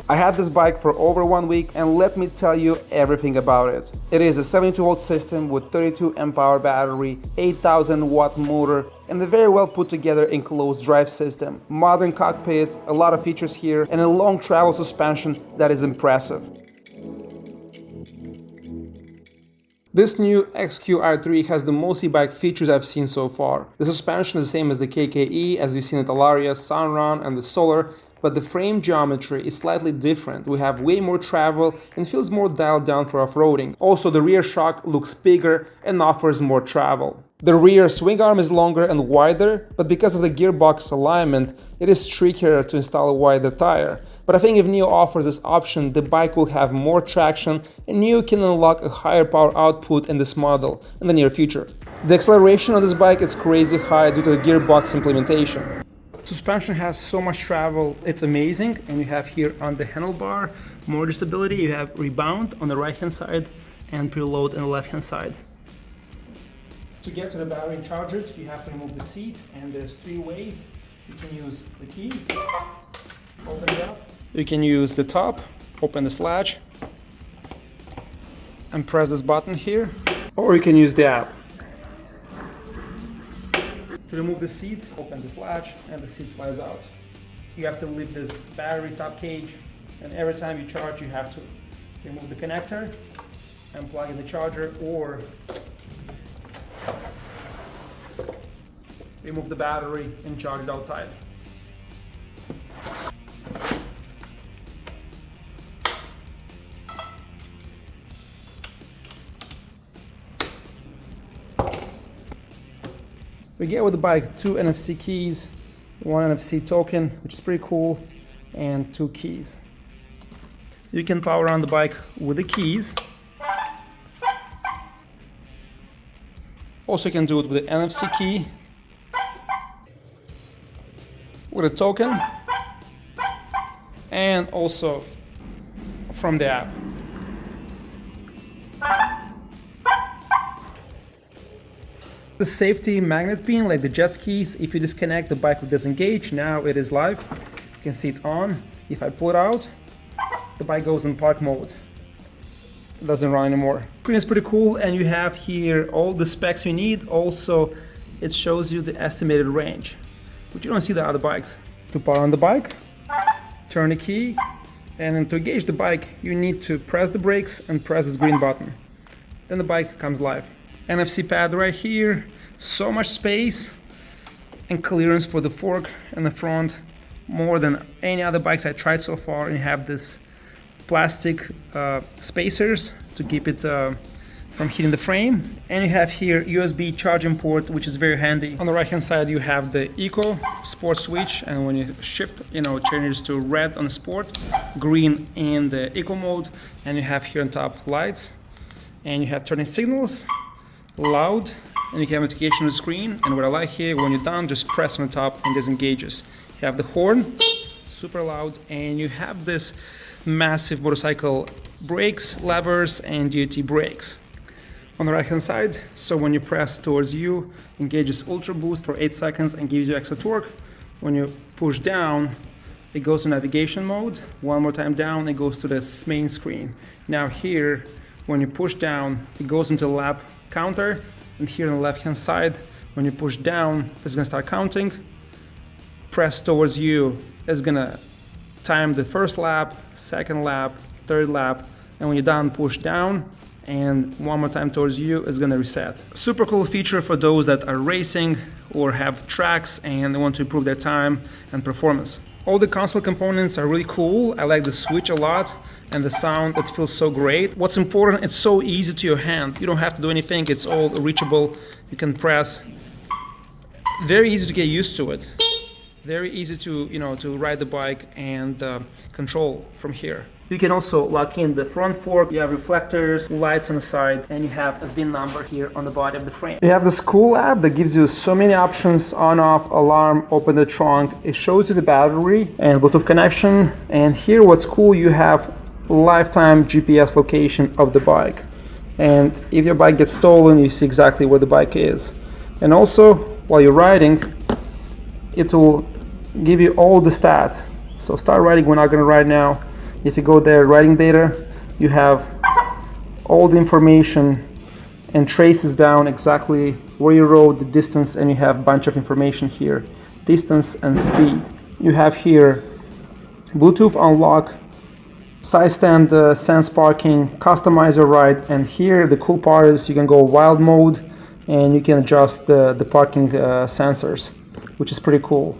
I had this bike for over 1 week and let me tell you everything about it. It is a 72-volt system with 32 amp-hour battery, 8,000 watt motor, and a very well put together enclosed drive system. Modern cockpit, a lot of features here, and a long travel suspension that is impressive. This new XQi3 has the most e-bike features I've seen so far. The suspension is the same as the KKE, as we've seen at Alaria, Sunrun, and the Solar, but the frame geometry is slightly different. We have way more travel and feels more dialed down for off-roading. Also, the rear shock looks bigger and offers more travel. The rear swing arm is longer and wider, but because of the gearbox alignment, it is trickier to install a wider tire. But I think if NIU offers this option, the bike will have more traction and NIU can unlock a higher power output in this model in the near future. The acceleration on this bike is crazy high due to the gearbox implementation. Suspension has so much travel, it's amazing. And you have here on the handlebar more adjustability. You have rebound on the right hand side and preload on the left hand side. To get to the battery and charge it, you have to remove the seat, and there's 3 ways. You can use the key, open it up. You can use the top, open this latch, and press this button here, or you can use the app. To remove the seat, open this latch, and the seat slides out. You have to lift this battery top cage, and every time you charge, you have to remove the connector and plug in the charger, or remove the battery and charge it outside. We get with the bike 2 NFC keys, 1 NFC token, which is pretty cool, and 2 keys. You can power on the bike with the keys. Also, you can do it with the NFC key, with a token, and also from the app. The safety magnet pin, like the jet skis, if you disconnect, the bike will disengage. Now it is live. You can see it's on. If I pull it out, the bike goes in park mode. It doesn't run anymore. Screen is pretty cool, and you have here all the specs you need. Also, it shows you the estimated range, which you don't see the other bikes. To power on the bike, turn the key, and then to engage the bike, you need to press the brakes and press this green button. Then the bike comes live. NFC pad right here, so much space and clearance for the fork in the front, more than any other bikes I tried so far. And you have this plastic spacers to keep it from hitting the frame. And you have here USB charging port, which is very handy. On the right hand side you have the Eco Sport switch, and when you shift, it changes to red on the Sport, green in the Eco mode, and you have here on top lights, and you have turning signals, loud, and you have notification on the screen. And what I like here, when you're done, just press on the top and disengages. You have the horn, super loud, and you have this massive motorcycle brakes, levers, and DOT brakes. On the right hand side, so when you press towards you, engages Ultra Boost for 8 seconds and gives you extra torque. When you push down, it goes to navigation mode. One more time down, it goes to this main screen. Now here, when you push down, it goes into lap counter, and here on the left hand side, when you push down, it's gonna start counting. Press towards you, it's gonna time the first lap, second lap, third lap, and when you're done, push down, and one more time towards you, it's gonna reset. Super cool feature for those that are racing or have tracks and they want to improve their time and performance. All the console components are really cool. I like the switch a lot, and the sound, it feels so great. What's important, it's so easy to your hand. You don't have to do anything, it's all reachable. You can press. Very easy to get used to it. Very easy to, to ride the bike and control from here. You can also lock in the front fork. You have reflectors, lights on the side, and you have a VIN number here on the body of the frame. You have this cool app that gives you so many options: on, off, alarm, open the trunk. It shows you the battery and Bluetooth connection. And here what's cool, you have lifetime GPS location of the bike. And if your bike gets stolen, you see exactly where the bike is. And also, while you're riding, it will give you all the stats. So start riding, we're not gonna ride now. If you go there, riding data, you have all the information and traces down exactly where you rode, the distance, and you have a bunch of information here, distance and speed. You have here Bluetooth unlock, side stand sense parking, customize your ride, and here the cool part is you can go wild mode and you can adjust the parking sensors, which is pretty cool.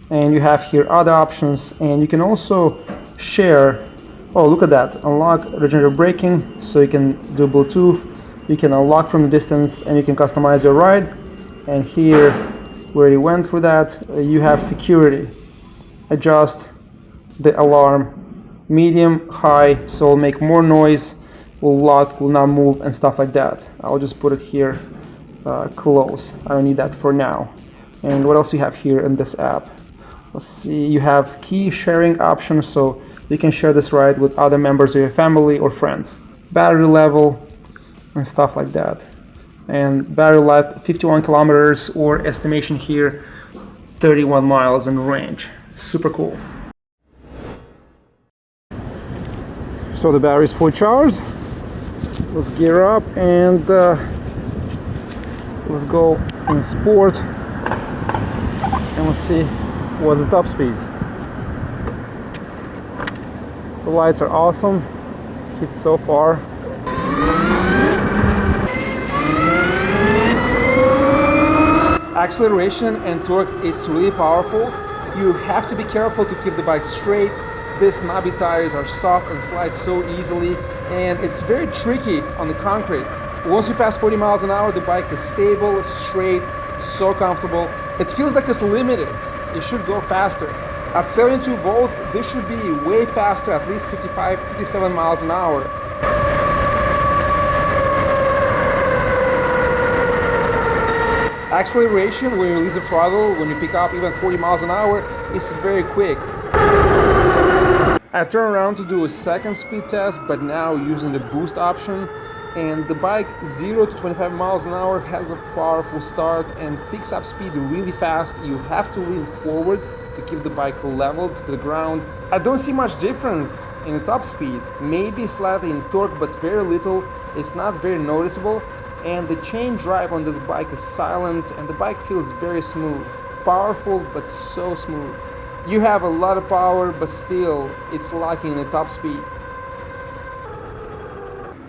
And you have here other options, and you can also share. Oh, look at that, unlock regenerative braking, so you can do Bluetooth, you can unlock from the distance, and you can customize your ride. And here, where you went for that, you have security, adjust the alarm, medium, high, so it'll make more noise, will lock, will not move, and stuff like that. I'll just put it here, close, I don't need that for now. And what else you have here in this app? Let's see, you have key sharing options, so you can share this ride with other members of your family or friends. Battery level and stuff like that. And battery life 51 kilometers, or estimation here 31 miles in range. Super cool. So the battery is fully charged. Let's gear up and let's go in sport and let's see what's the top speed. The lights are awesome, hit so far. Acceleration and torque, it's really powerful. You have to be careful to keep the bike straight. These knobby tires are soft and slide so easily, and it's very tricky on the concrete. Once you pass 40 miles an hour, the bike is stable, straight, so comfortable. It feels like it's limited. It should go faster. At 72 volts, this should be way faster, at least 55, 57 miles an hour. Acceleration, when you release the throttle, when you pick up even 40 miles an hour, is very quick. I turned around to do a second speed test, but now using the boost option, and the bike 0 to 25 miles an hour has a powerful start and picks up speed really fast. You have to lean forward to keep the bike leveled to the ground. I don't see much difference in the top speed, maybe slightly in torque, but very little. It's not very noticeable, and the chain drive on this bike is silent and the bike feels very smooth. Powerful, but so smooth. You have a lot of power, but still it's lacking in the top speed.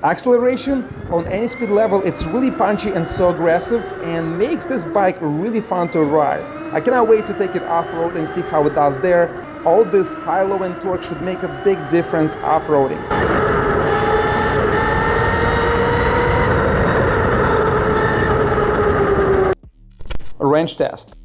Acceleration on any speed level, it's really punchy and so aggressive and makes this bike really fun to ride. I cannot wait to take it off-road and see how it does there. All this high, low end torque should make a big difference off-roading. Wrench test.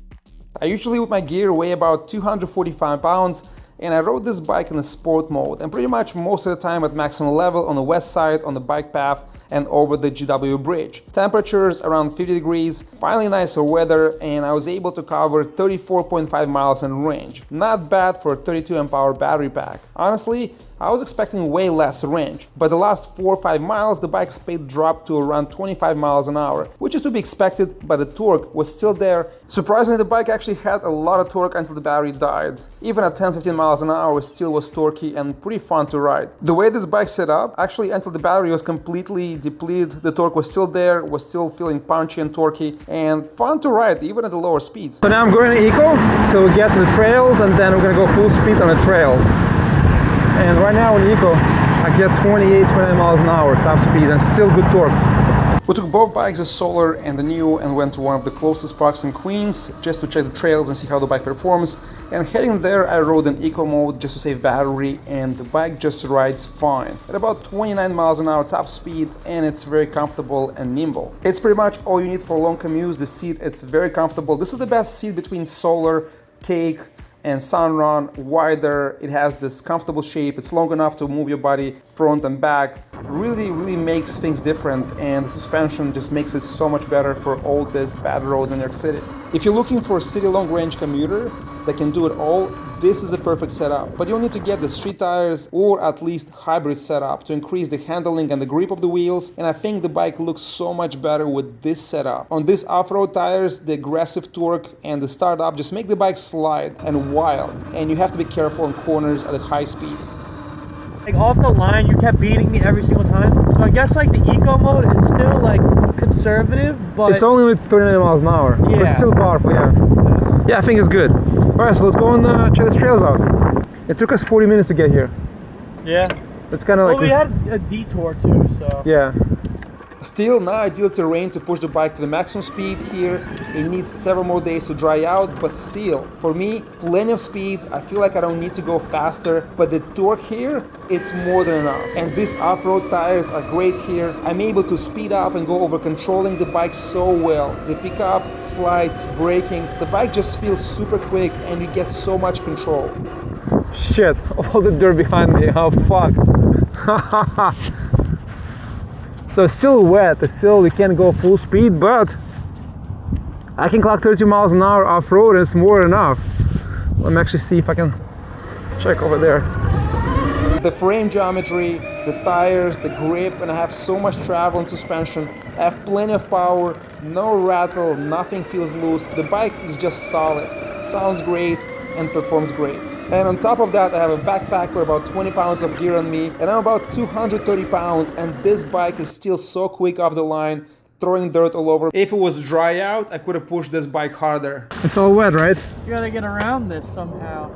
I usually with my gear weigh about 245 pounds, and I rode this bike in a sport mode and pretty much most of the time at maximum level on the west side on the bike path and over the GW bridge. Temperatures around 50 degrees, finally nicer weather, and I was able to cover 34.5 miles in range. Not bad for a 32 amp hour battery pack. Honestly, I was expecting way less range, but the last 4 or 5 miles the bike's speed dropped to around 25 miles an hour, which is to be expected, but the torque was still there. Surprisingly, the bike actually had a lot of torque until the battery died. Even at 10-15 miles an hour it still was torquey and pretty fun to ride. The way this bike set up, actually until the battery was completely depleted, the torque was still there, was still feeling punchy and torquey, and fun to ride even at the lower speeds. So now I'm going to Eco to get to the trails, and then we're going to go full speed on the trails. And right now in Eco, I get 28-29 miles an hour top speed and still good torque. We took both bikes, the Solar and the NIU, and went to one of the closest parks in Queens just to check the trails and see how the bike performs. And heading there, I rode in Eco mode just to save battery, and the bike just rides fine at about 29 miles an hour top speed, and it's very comfortable and nimble. It's pretty much all you need for long commutes. The seat, it's very comfortable. This is the best seat between Solar, Cake, and Sunrun. Wider, it has this comfortable shape, it's long enough to move your body front and back. Really makes things different, and the suspension just makes it so much better for all these bad roads in New York City. If you're looking for a city long range commuter that can do it all, this is a perfect setup, but you'll need to get the street tires or at least hybrid setup to increase the handling and the grip of the wheels, and I think the bike looks so much better with this setup. On these off-road tires, the aggressive torque and the startup just make the bike slide and wild, and you have to be careful on corners at the high speeds. Like off the line, you kept beating me every single time. So I guess like the eco mode is still like conservative, but it's only with 39 miles an hour. Yeah. But it's still powerful, yeah. Yeah, I think it's good. Alright, so let's go and check the trails out. It took us 40 minutes to get here. yeah. It's kind of Well, like... we had a detour too, so. Yeah. Still not ideal terrain to push the bike to the maximum speed here. It needs several more days to dry out, but still, for me, plenty of speed. I feel like I don't need to go faster, but the torque here, it's more than enough. And these off-road tires are great here. I'm able to speed up and go over controlling the bike so well. The pickup, slides, braking, the bike just feels super quick and you get so much control. Shit, all the dirt behind me, oh fuck. So it's still wet, still we can't go full speed, but I can clock 32 miles an hour off-road and it's more than enough. Let me actually see if I can check over there. The frame geometry, the tires, the grip, and I have so much travel and suspension. I have plenty of power, no rattle, nothing feels loose. The bike is just solid, sounds great and performs great. And on top of that, I have a backpack with about 20 pounds of gear on me, and I'm about 230 pounds, and this bike is still so quick off the line, throwing dirt all over. If it was dry out, I could have pushed this bike harder. It's all wet, right? You gotta get around this somehow.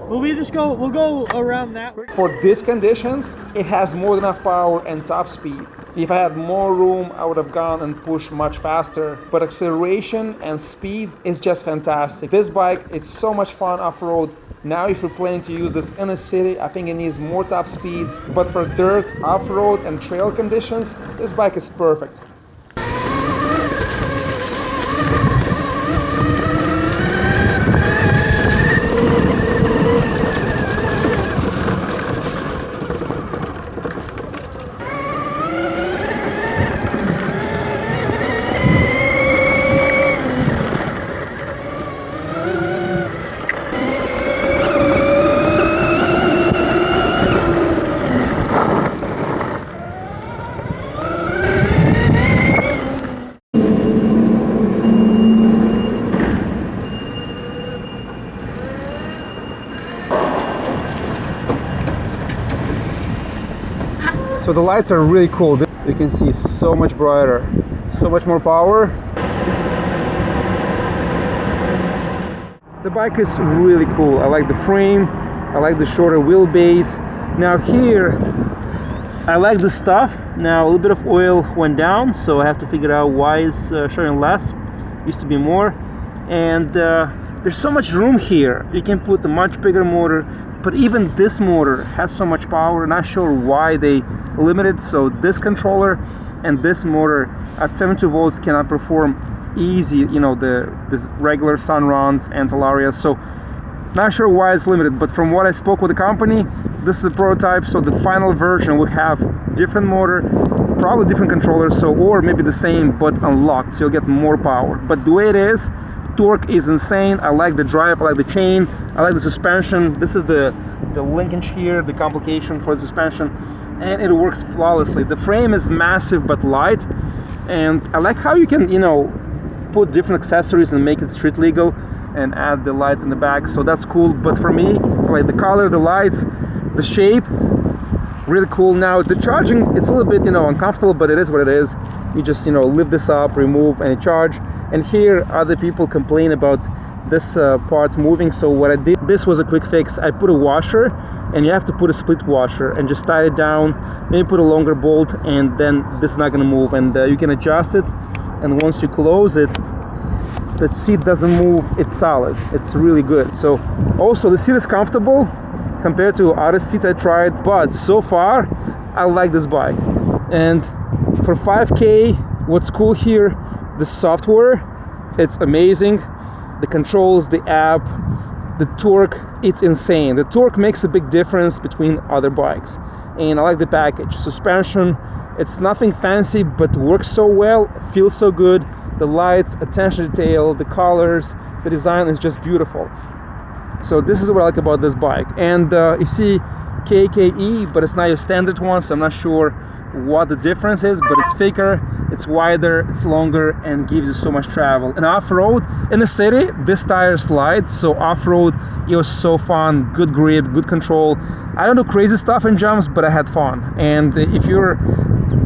Well, we'll go around that. For these conditions, it has more than enough power and top speed. If I had more room, I would have gone and pushed much faster, but acceleration and speed is just fantastic. This bike is so much fun off-road. Now if you're planning to use this in a city, I think it needs more top speed, but for dirt, off-road and trail conditions, this bike is perfect. So the lights are really cool. You can see so much brighter, so much more power. The bike is really cool. I like the frame, I like the shorter wheelbase. Now here, I like the stuff. Now a little bit of oil went down, so I have to figure out why it's showing less. Used to be more. And there's so much room here. You can put a much bigger motor, but even this motor has so much power. Not sure why they limited. So this controller and this motor at 72 volts cannot perform easy, you know, the regular sun runs and Talarias. So not sure why it's limited, but from what I spoke with the company, this is a prototype. So the final version will have different motor, probably different controllers, so or maybe the same but unlocked, so you'll get more power. But the way it is, torque is insane. I like the drive, I like the chain, I like the suspension. This is the linkage here, the complication for the suspension, and it works flawlessly. The frame is massive but light, and I like how you can, you know, put different accessories and make it street legal and add the lights in the back, so that's cool. But for me, I like the color, the lights, the shape, really cool. Now the charging, it's a little bit, you know, uncomfortable, but it is what it is. You just, you know, lift this up, remove, and charge. And here other people complain about this part moving, so what I did, this was a quick fix. I put a washer, and you have to put a split washer and just tie it down, maybe put a longer bolt, and then this is not going to move, and you can adjust it, and once you close it, the seat doesn't move, it's solid, it's really good. So also the seat is comfortable compared to other seats I tried, but so far I like this bike. And for 5K, what's cool here, the software, it's amazing. The controls, the app, the torque, it's insane. The torque makes a big difference between other bikes. And I like the package. Suspension, it's nothing fancy, but works so well, feels so good. The lights, attention to detail, the colors, the design is just beautiful. So this is what I like about this bike. And you see XQi3, but it's not your standard one, so I'm not sure what the difference is, but it's thicker, it's wider, it's longer, and gives you so much travel. And off-road, in the city, this tire slides, so off-road, it was so fun, good grip, good control. I don't do crazy stuff in jumps, but I had fun. And if you're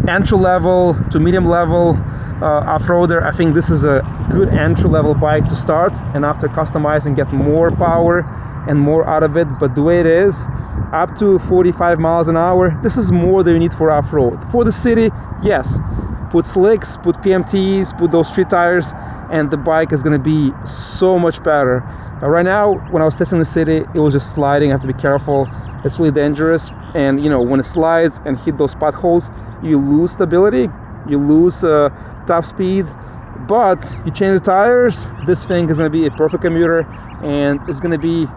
entry level to medium level off-roader, I think this is a good entry level bike to start, and after customizing get more power and more out of it. But the way it is, up to 45 miles an hour, this is more than you need for off-road. For the city, yes, put slicks, put PMTs, put those street tires, and the bike is going to be so much better. Right now, when I was testing the city, it was just sliding. I have to be careful. It's really dangerous, and you know, when it slides and hit those potholes, you lose stability, you lose top speed. But you change the tires, this thing is going to be a perfect commuter, and it's going to be,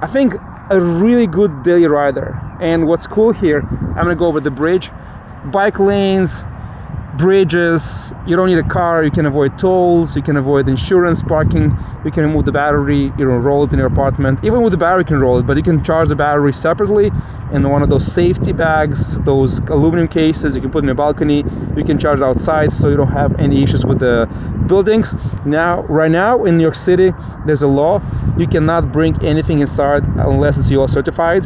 I think, a really good daily rider. And what's cool here, I'm gonna go over the bridge, bike lanes, bridges. You don't need a car, you can avoid tolls, you can avoid insurance, parking, you can remove the battery, you know, roll it in your apartment. Even with the battery you can roll it, but you can charge the battery separately in one of those safety bags, those aluminum cases you can put in your balcony. You can charge it outside, so you don't have any issues with the buildings. Now, right now in New York City, there's a law, you cannot bring anything inside unless it's UL certified.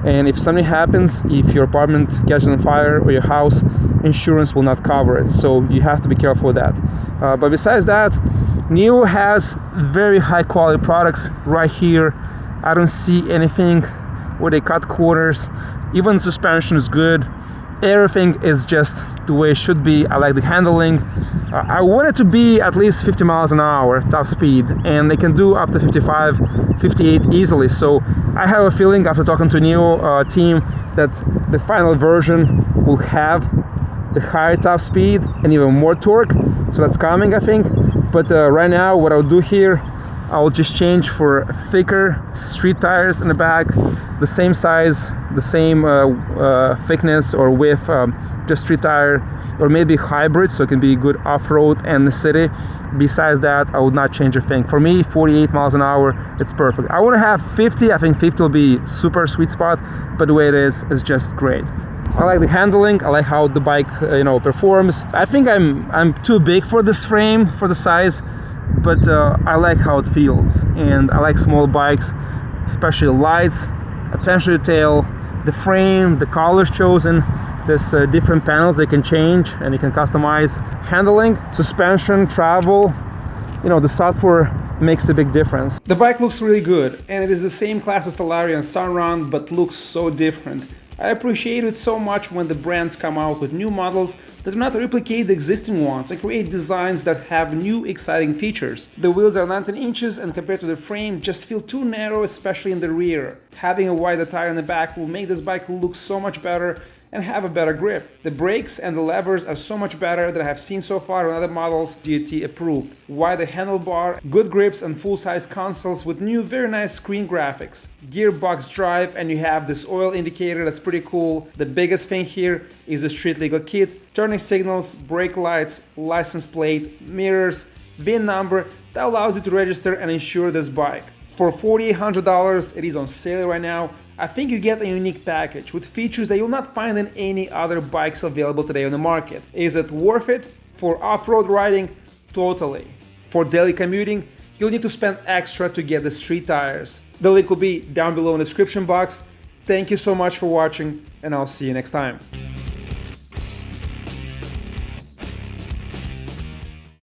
And if something happens, if your apartment catches on fire or your house, insurance will not cover it, so you have to be careful with that. But besides that, NIU has very high quality products right here. I don't see anything where they cut corners. Even suspension is good. Everything is just the way it should be. I like the handling. I want it to be at least 50 miles an hour top speed, and they can do up to 55, 58 easily. So I have a feeling after talking to NIU team that the final version will have the higher top speed and even more torque. So that's coming, I think. But right now, what I'll do here, I'll just change for thicker street tires in the back, the same size, the same thickness or width, just street tire, or maybe hybrid, so it can be good off-road and the city. Besides that, I would not change a thing. For me, 48 miles an hour, it's perfect. I want to have 50. I think 50 will be super sweet spot, but the way it is just great. I like the handling. I like how the bike, you know, performs. I think I'm too big for this frame, for the size, but I like how it feels. And I like small bikes, especially lights, attention to detail, the frame, the colors chosen. There's different panels they can change and you can customize. Handling, suspension, travel, you know, the software makes a big difference. The bike looks really good, and it is the same class as Stellarium and Sunrun, but looks so different. I appreciate it so much when the brands come out with new models that do not replicate the existing ones and create designs that have new exciting features. The wheels are 19 inches and compared to the frame just feel too narrow, especially in the rear. Having a wider tire in the back will make this bike look so much better and have a better grip. The brakes and the levers are so much better than I have seen so far on other models DOT approved. Wider handlebar, good grips and full-size consoles with new very nice screen graphics. Gearbox drive, and you have this oil indicator that's pretty cool. The biggest thing here is the street legal kit, turning signals, brake lights, license plate, mirrors, VIN number that allows you to register and insure this bike. For $4,800, it is on sale right now. I think you get a unique package with features that you'll not find in any other bikes available today on the market. Is it worth it? For off-road riding, totally. For daily commuting, you'll need to spend extra to get the street tires. The link will be down below in the description box. Thank you so much for watching, and I'll see you next time.